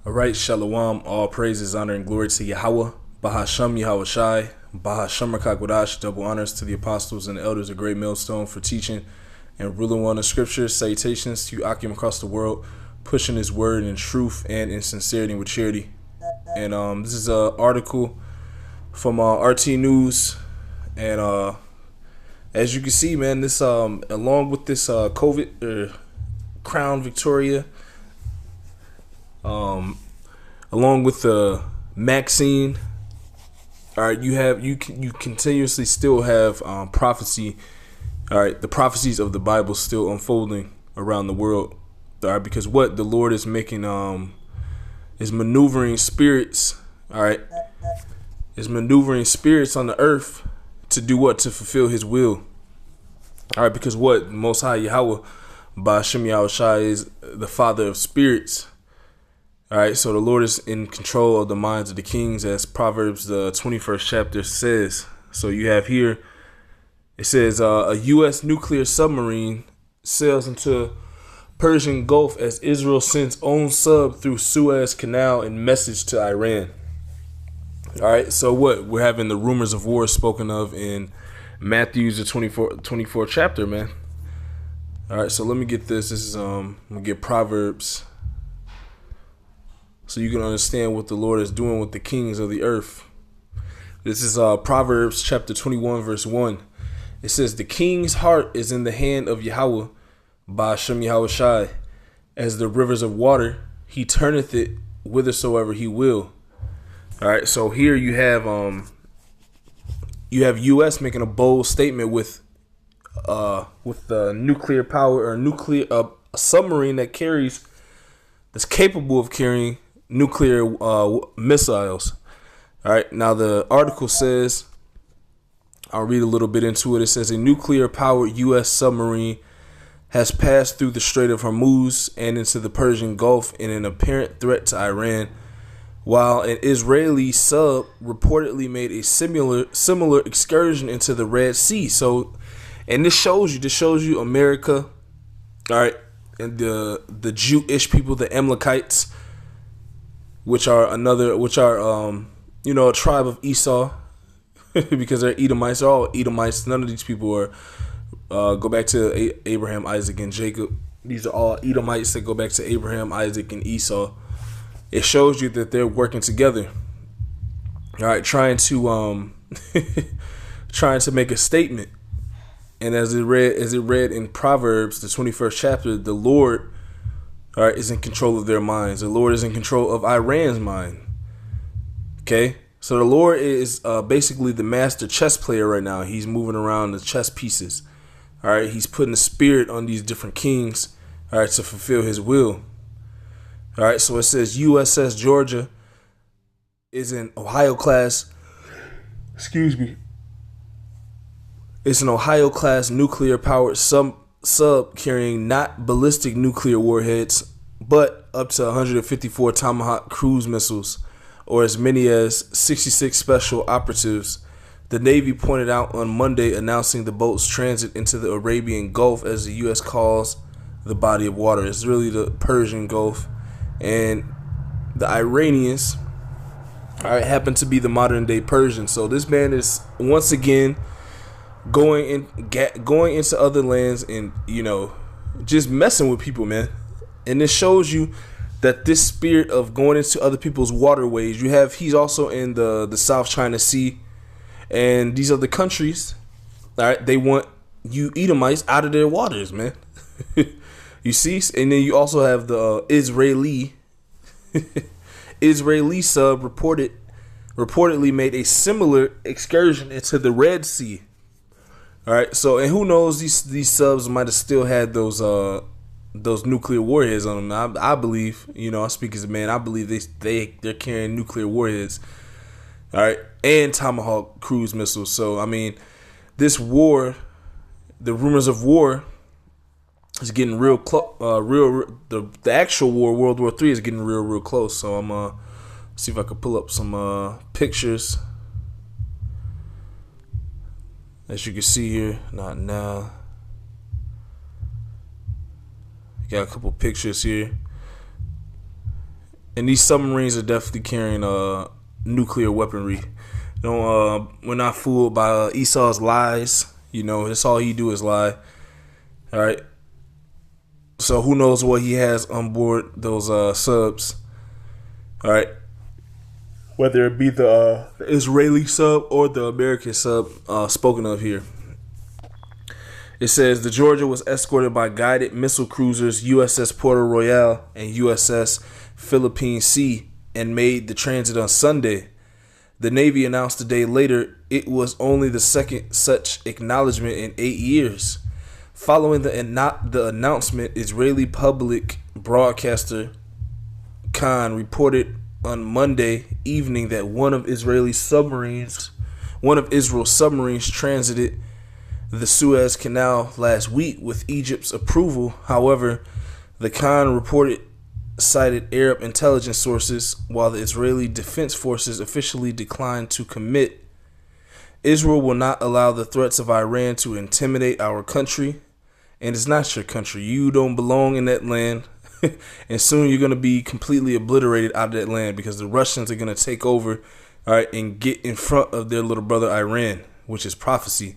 All right, Shalom. All praises, honor, and glory to Yahweh. Bahasham Yahweh Shai. Bahasham Rakakwadash. Double honors to the apostles and the elders of Great Millstone for teaching and ruling on the scriptures. Salutations to Akim across the world, pushing his word in truth and in sincerity and with charity. And this is an article from RT News. And as you can see, man, this along with this COVID Crown Victoria, along with the Maxine, all right, you continuously still have prophecy. All right, the prophecies of the Bible still unfolding around the world. All right, because what the Lord is making is maneuvering spirits. All right, is maneuvering spirits on the earth to do what? To fulfill His will. All right, because what Most High Yahweh, Ba'ashem Yahweh Shai, is the Father of spirits. All right, so the Lord is in control of the minds of the kings, as Proverbs the 21st chapter says. So you have here, it says a U.S. nuclear submarine sails into Persian Gulf as Israel sends own sub through Suez Canal in message to Iran. All right, so what? We're having the rumors of war spoken of in Matthew's the 24th chapter, man. All right, so let me get this. This is I'm gonna get Proverbs, so you can understand what the Lord is doing with the kings of the earth. This is Proverbs chapter 21, verse 1. It says, "The king's heart is in the hand of Yahweh, Ba'ashem Yahweh Shai. As the rivers of water, he turneth it whithersoever he will." All right, so here you have U.S. making a bold statement with nuclear power, or a submarine that's capable of carrying nuclear missiles. All right, now the article says, I'll read a little bit into it. It says a nuclear powered U.S. submarine has passed through the Strait of Hormuz and into the Persian Gulf in an apparent threat to Iran, while an Israeli sub reportedly made a similar excursion into the Red Sea. So, and this shows you America, all right, and the Jewish people, the Amalekites, which are a tribe of Esau, because they're Edomites. They're all Edomites. None of these people are go back to Abraham, Isaac, and Jacob. These are all Edomites that go back to Abraham, Isaac, and Esau. It shows you that they're working together. All right, trying to make a statement. And as it read in Proverbs, the 21st chapter, the Lord, all right, is in control of their minds. The Lord is in control of Iran's mind. Okay, so the Lord is basically the master chess player right now. He's moving around the chess pieces. All right, he's putting the spirit on these different kings, all right, to fulfill His will. All right, so it says USS Georgia is an Ohio class. Excuse me. It's an Ohio class nuclear powered sub carrying not ballistic nuclear warheads, but up to 154 Tomahawk cruise missiles, or as many as 66 special operatives. The Navy pointed out on Monday, announcing the boat's transit into the Arabian Gulf, as the U.S. calls the body of water. It's really the Persian Gulf. And the Iranians, all right, happen to be the modern day Persians. So this man is once again going into other lands and, just messing with people, man. And this shows you that this spirit of going into other people's waterways, he's also in the South China Sea, and these other countries, all right, they want you Edomites out of their waters, man. You see, and then you also have the Israeli sub reportedly made a similar excursion into the Red Sea. All right, so, and who knows, these subs might have still had those nuclear warheads on them. I believe, I speak as a man, I believe they're carrying nuclear warheads. All right, and Tomahawk cruise missiles. So I mean, this war, the rumors of war, is getting real close. The actual war, World War III, is getting real close. So I'm see if I can pull up some pictures. As you can see here, not now. Got a couple pictures here. And these submarines are definitely carrying nuclear weaponry. We're not fooled by Esau's lies. That's all he do is lie. All right. So who knows what he has on board those subs? All right. Whether it be the Israeli sub or the American sub spoken of here. It says the Georgia was escorted by guided missile cruisers USS Puerto Royale and USS Philippine Sea and made the transit on Sunday. The Navy announced a day later it was only the second such acknowledgement in 8 years. Following the announcement, Israeli public broadcaster Khan reported on Monday evening that one of Israel's submarines transited the Suez Canal last week with Egypt's approval. However, the Khan reported cited Arab intelligence sources, while the Israeli Defense Forces officially declined to commit. Israel will not allow the threats of Iran to intimidate our country, and it's not your country. You don't belong in that land, and soon you're going to be completely obliterated out of that land because the Russians are going to take over, all right, and get in front of their little brother Iran, which is prophecy.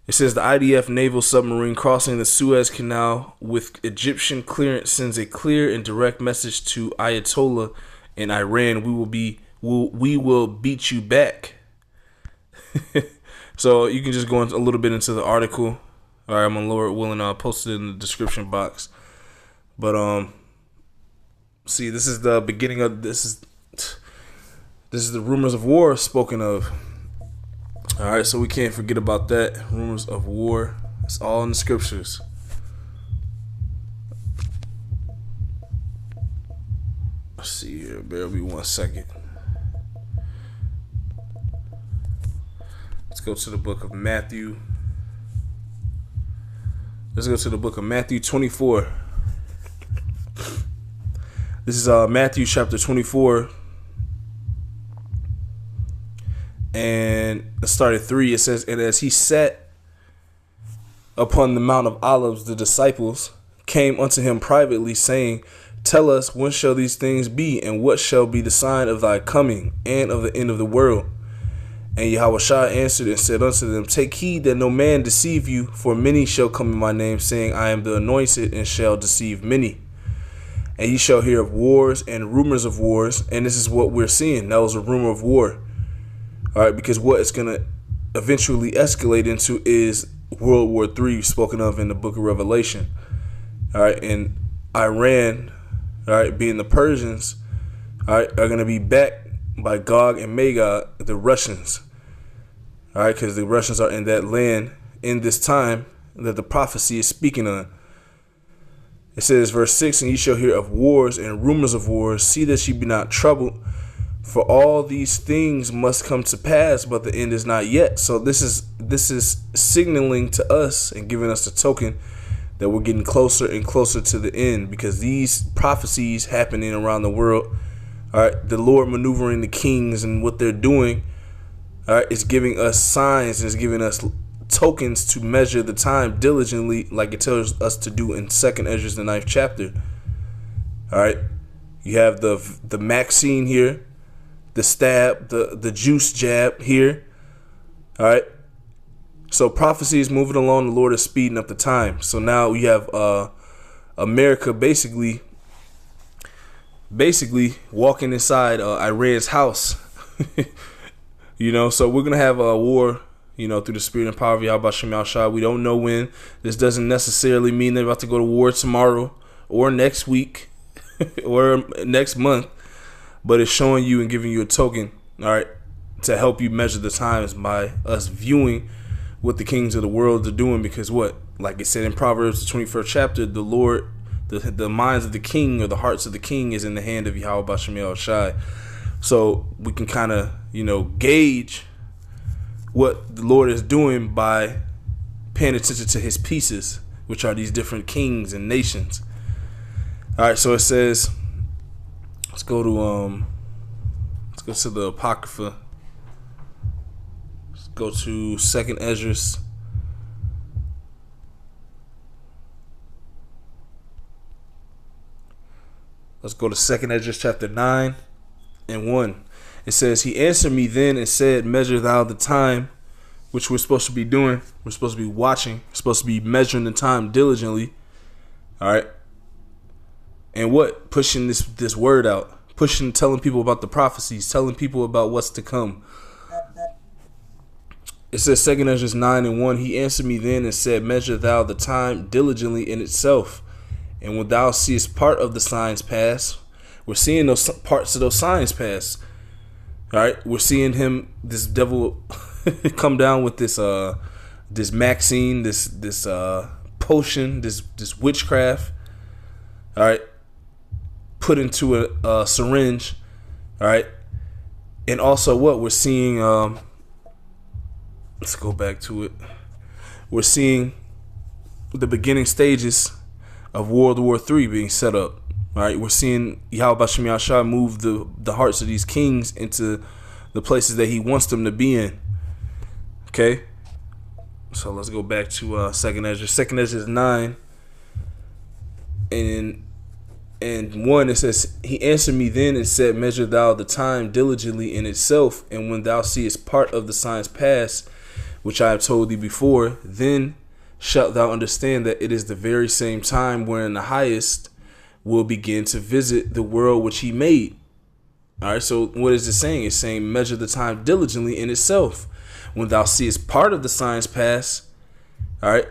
It says the IDF naval submarine crossing the Suez Canal with Egyptian clearance sends a clear and direct message to Ayatollah in Iran. We will beat you back. So you can just go a little bit into the article. All right, I'm on Lord willing. I'll post it in the description box. But see, this is the beginning of this is the rumors of war spoken of. All right, so we can't forget about that. Rumors of war. It's all in the scriptures. Let's see here. Bear with me 1 second. Let's go to the book of Matthew. Let's go to the book of Matthew 24. This is Matthew chapter 24. And it started 3. It says, and as he sat upon the Mount of Olives, the disciples came unto him privately, saying, tell us, when shall these things be, and what shall be the sign of thy coming and of the end of the world? And Yahushua answered and said unto them, take heed that no man deceive you, for many shall come in my name, saying, I am the anointed, and shall deceive many. And ye shall hear of wars and rumors of wars. And this is what we're seeing. That was a rumor of war. All right, because what it's going to eventually escalate into is World War III, spoken of in the book of Revelation. All right, and Iran, all right, being the Persians, all right, are going to be backed by Gog and Magog, the Russians. All right, because the Russians are in that land in this time that the prophecy is speaking on. It says, verse 6, and ye shall hear of wars and rumors of wars. See that ye be not troubled. For all these things must come to pass, but the end is not yet. So this is signaling to us and giving us the token that we're getting closer and closer to the end, because these prophecies happening around the world, all right, the Lord maneuvering the kings and what they're doing, all right, is giving us signs and is giving us tokens to measure the time diligently, like it tells us to do in 2nd Ezra, the 9th chapter. All right, you have the Maxine here. The stab, the juice jab here. All right. So prophecy is moving along. The Lord is speeding up the time. So now we have America basically walking inside Iran's house. So we're going to have a war, through the spirit and power of Yahweh Shem Yahushua. We don't know when. This doesn't necessarily mean they're about to go to war tomorrow or next week or next month. But it's showing you and giving you a token, all right, to help you measure the times by us viewing what the kings of the world are doing. Because what, like it said in Proverbs, the 21st chapter, the Lord, the minds of the king or the hearts of the king is in the hand of Yahweh Bashem Yahushai. So we can kind of, gauge what the Lord is doing by paying attention to his pieces, which are these different kings and nations. All right, so it says, let's go to the Apocrypha. Let's go to 2nd Ezra. Let's go to 2nd Esdras chapter 9 and 1. It says, he answered me then and said, measure thou the time, which we're supposed to be doing. We're supposed to be watching. We're supposed to be measuring the time diligently. All right. And what? Pushing this word out. Pushing, telling people about the prophecies. Telling people about what's to come. It says 2nd Esdras 9 and 1. He answered me then and said, measure thou the time diligently in itself. And when thou seest part of the signs pass, we're seeing those parts of those signs pass. All right. We're seeing him, this devil, come down with this Maxine, this potion, this witchcraft. All right. Put into a syringe. All right. And also what we're seeing, let's go back to it. We're seeing the beginning stages of World War III being set up. All right, we're seeing Yahweh B'Shem Yahshua move the hearts of these kings into the places that he wants them to be in. Okay, so let's go back to 2nd Esdras. 2nd Esdras 9 and 1. It says, he answered me then and said, measure thou the time diligently in itself, and when thou seest part of the signs pass, which I have told thee before, then shalt thou understand that it is the very same time wherein the highest will begin to visit the world which he made. All right, so what is it saying? It's saying measure the time diligently in itself. When thou seest part of the signs pass, all right,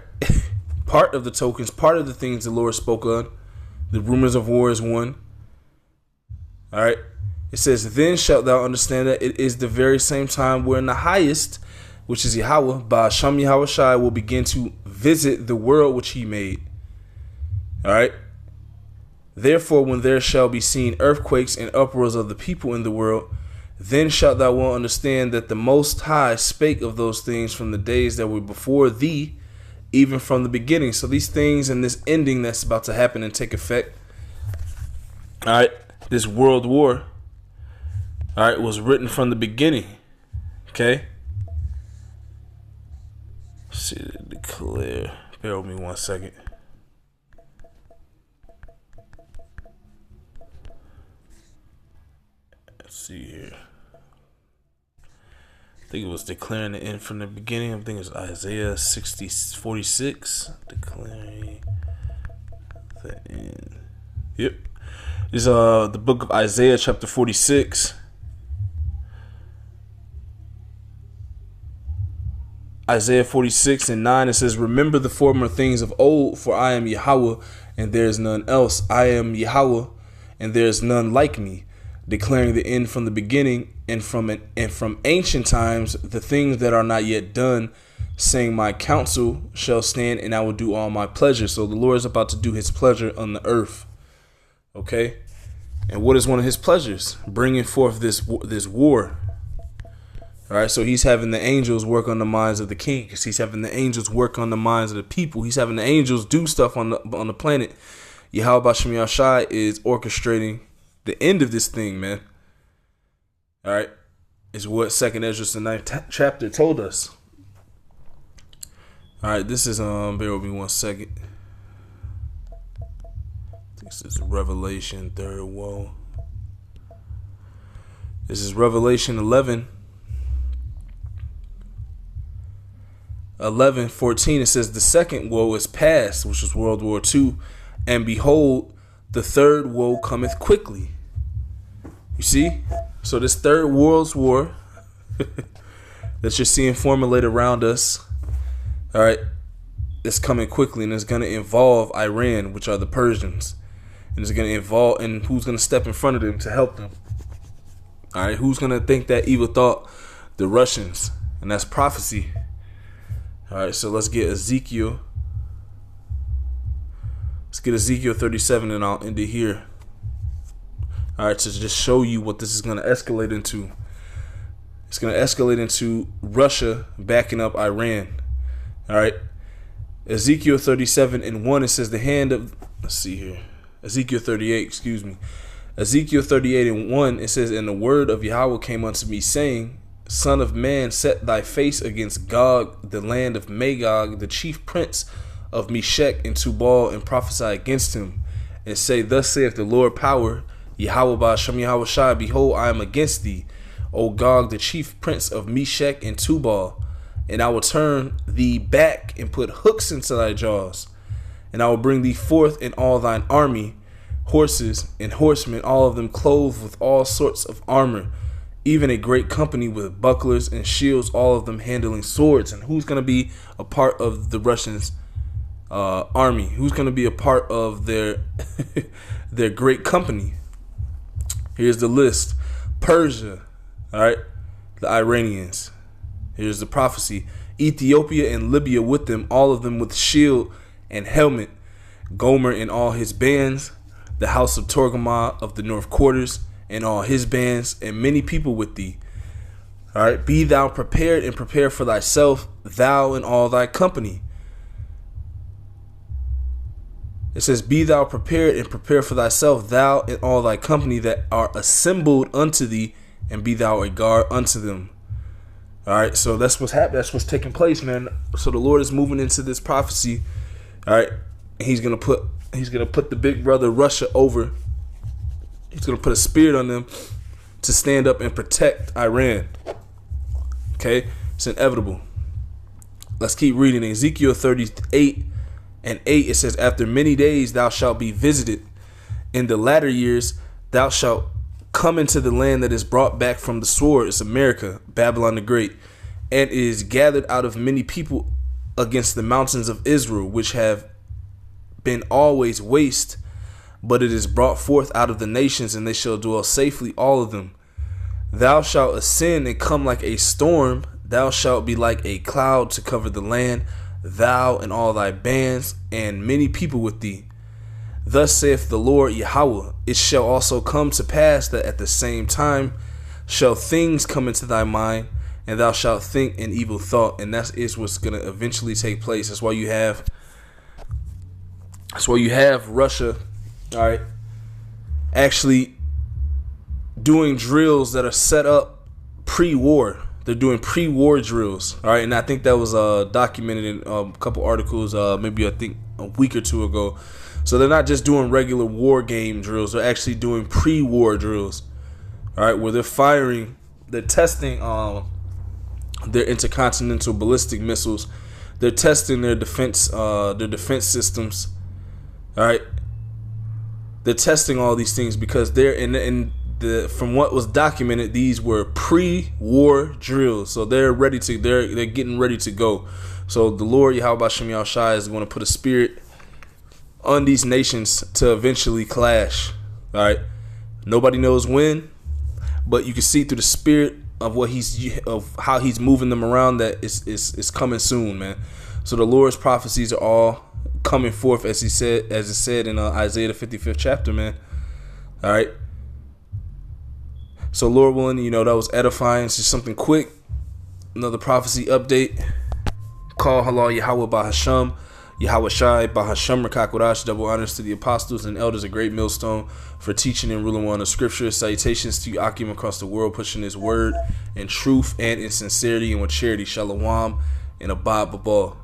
part of the tokens, part of the things the Lord spoke on, the rumors of war is one. All right, it says, then shalt thou understand that it is the very same time wherein the highest, which is Yahweh, Ba'Shem Yahushai, will begin to visit the world which he made. All right. Therefore, when there shall be seen earthquakes and uproars of the people in the world, then shalt thou well understand that the Most High spake of those things from the days that were before thee, even from the beginning. So these things and this ending that's about to happen and take effect, all right, this world war, all right, was written from the beginning. Okay. Let's see, declare. Bear with me 1 second. See here. I think it was declaring the end from the beginning. I think it's Isaiah 46. Declaring the end. Yep. This is the book of Isaiah chapter 46. Isaiah 46 and 9. It says, remember the former things of old, for I am Yahweh and there is none else. I am Yahweh and there is none like me, declaring the end from the beginning and from ancient times the things that are not yet done, saying my counsel shall stand and I will do all my pleasure. So the Lord is about to do his pleasure on the earth. Okay. And what is one of his pleasures? Bringing forth this war. All right. So he's having the angels work on the minds of the kings. He's having the angels work on the minds of the people. He's having the angels do stuff on the planet. Yahweh B'Shem Yahshai is orchestrating the end of this thing, man. All right, is what 2nd Esdras the 9th chapter told us. All right, this is bear with me 1 second. This is Revelation 3rd woe. This is Revelation 11:14. It says the second woe is past, which was World War II, and behold, the third woe cometh quickly. You see? So this third world's war that you're seeing formulate around us, all right, it's coming quickly, and it's going to involve Iran, which are the Persians. And it's going to involve, and who's going to step in front of them to help them? All right, who's going to think that evil thought? The Russians. And that's prophecy. All right, so let's get Ezekiel. Let's get Ezekiel 37 and I'll end it here. All right, to just show you what this is going to escalate into. It's going to escalate into Russia backing up Iran. All right. Ezekiel 37 and 1, it says the hand of, let's see here. Ezekiel 38, excuse me. Ezekiel 38 and 1, it says, and the word of Yahweh came unto me, saying, Son of man, set thy face against Gog, the land of Magog, the chief prince of Meshech and Tubal, and prophesy against him, and say, Thus saith the Lord power, Yahweh Ba'ashem Yahweh Shai, behold, I am against thee, O Gog, the chief prince of Meshech and Tubal, and I will turn thee back and put hooks into thy jaws, and I will bring thee forth in all thine army, horses and horsemen, all of them clothed with all sorts of armor, even a great company with bucklers and shields, all of them handling swords. And who's going to be a part of the Russians' army? Who's going to be a part of their their great company? Here's the list. Persia, all right, the Iranians. Here's the prophecy. Ethiopia and Libya with them, all of them with shield and helmet. Gomer and all his bands, the house of Torgamah of the north quarters and all his bands, and many people with thee. All right, be thou prepared and prepare for thyself, thou and all thy company. It says, be thou prepared and prepare for thyself, thou and all thy company that are assembled unto thee, and be thou a guard unto them. All right, so that's what's happening. That's what's taking place, man. So the Lord is moving into this prophecy. All right, he's gonna put the big brother Russia over. He's gonna put a spirit on them to stand up and protect Iran. Okay, it's inevitable. Let's keep reading. Ezekiel 38 and 8. It says, after many days thou shalt be visited. In the latter years thou shalt come into the land that is brought back from the sword. It's America, Babylon the Great, and it is gathered out of many people against the mountains of Israel, which have been always waste, but it is brought forth out of the nations, and they shall dwell safely, all of them. Thou shalt ascend and come like a storm, thou shalt be like a cloud to cover the land, thou and all thy bands, and many people with thee. Thus saith the Lord Yahweh, it shall also come to pass that at the same time shall things come into thy mind, and thou shalt think an evil thought. And that is what's going to eventually take place. That's why you have Russia, all right, actually doing drills that are set up pre-war. They're doing pre-war drills, all right, and I think that was documented in a couple articles, maybe I think a week or two ago. So they're not just doing regular war game drills; they're actually doing pre-war drills, all right, where they're testing their intercontinental ballistic missiles. They're testing their defense systems, all right. They're testing all these things because they're from what was documented, these were pre-war drills. So they're getting ready to go. So the Lord Yahweh Ba'ashem Yahweh Shai is going to put a spirit on these nations to eventually clash. All right, nobody knows when, but you can see through the spirit of how he's moving them around that it's coming soon, man. So the Lord's prophecies are all coming forth as it said in Isaiah the 55th chapter, man. All right. So Lord willing, that was edifying. It's just something quick. Another prophecy update. Call halal Yahweh Ba'ashem Yahweh Shai Ba'ashem Rakakodash. Double honors to the apostles and elders, a great millstone for teaching and ruling on the scriptures. Salutations to you, Akim, across the world, pushing his word in truth and in sincerity and with charity. Shalom and Abad Babal.